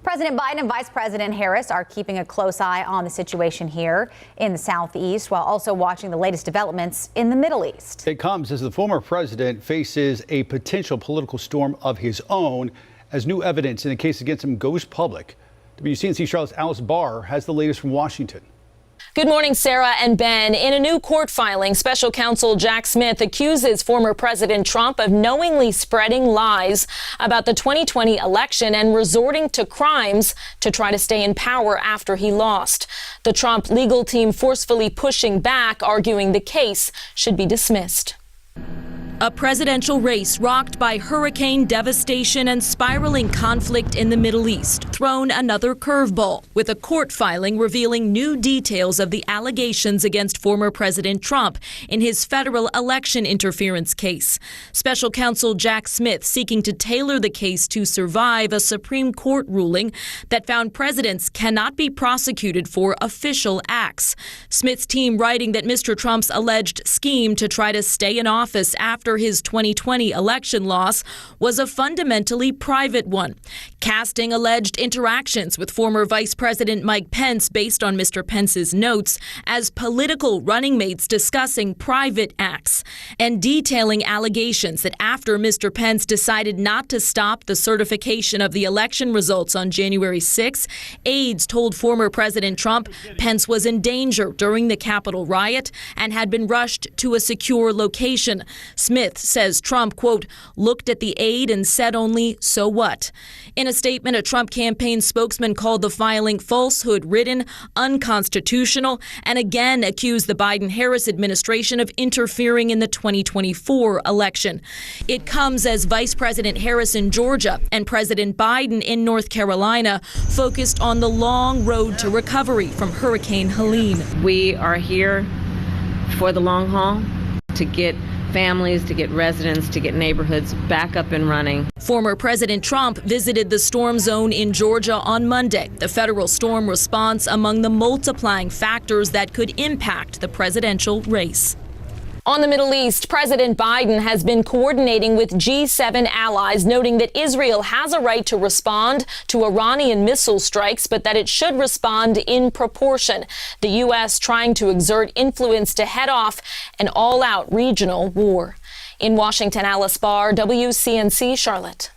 President Biden and Vice President Harris are keeping a close eye on the situation here in the Southeast while also watching the latest developments in the Middle East. It comes as the former president faces a potential political storm of his own as new evidence in the case against him goes public. WCNC Charlotte's Alice Barr has the latest from Washington. Good morning, Sarah and Ben. In a new court filing, special counsel Jack Smith accuses former President Trump of knowingly spreading lies about the 2020 election and resorting to crimes to try to stay in power after he lost. The Trump legal team forcefully pushing back, arguing the case should be dismissed. A presidential race rocked by hurricane devastation and spiraling conflict in the Middle East thrown another curveball, with a court filing revealing new details of the allegations against former President Trump in his federal election interference case. Special counsel Jack Smith seeking to tailor the case to survive a Supreme Court ruling that found presidents cannot be prosecuted for official acts. Smith's team writing that Mr. Trump's alleged scheme to try to stay in office after his 2020 election loss was a fundamentally private one, casting alleged interactions with former Vice President Mike Pence based on Mr. Pence's notes as political running mates discussing private acts, and detailing allegations that after Mr. Pence decided not to stop the certification of the election results on January 6, aides told former President Trump Pence was in danger during the Capitol riot and had been rushed to a secure location. Smith says Trump, quote, looked at the aide and said only, so what? In a statement, a Trump campaign spokesman called the filing falsehood-ridden, unconstitutional, and again accused the Biden-Harris administration of interfering in the 2024 election. It comes as Vice President Harris in Georgia and President Biden in North Carolina focused on the long road to recovery from Hurricane Helene. We are here for the long haul to get families, to get residents, to get neighborhoods back up and running. Former President Trump visited the storm zone in Georgia on Monday. The federal storm response among the multiplying factors that could impact the presidential race. On the Middle East, President Biden has been coordinating with G7 allies, noting that Israel has a right to respond to Iranian missile strikes, but that it should respond in proportion. The U.S. trying to exert influence to head off an all-out regional war. In Washington, Alice Barr, WCNC Charlotte.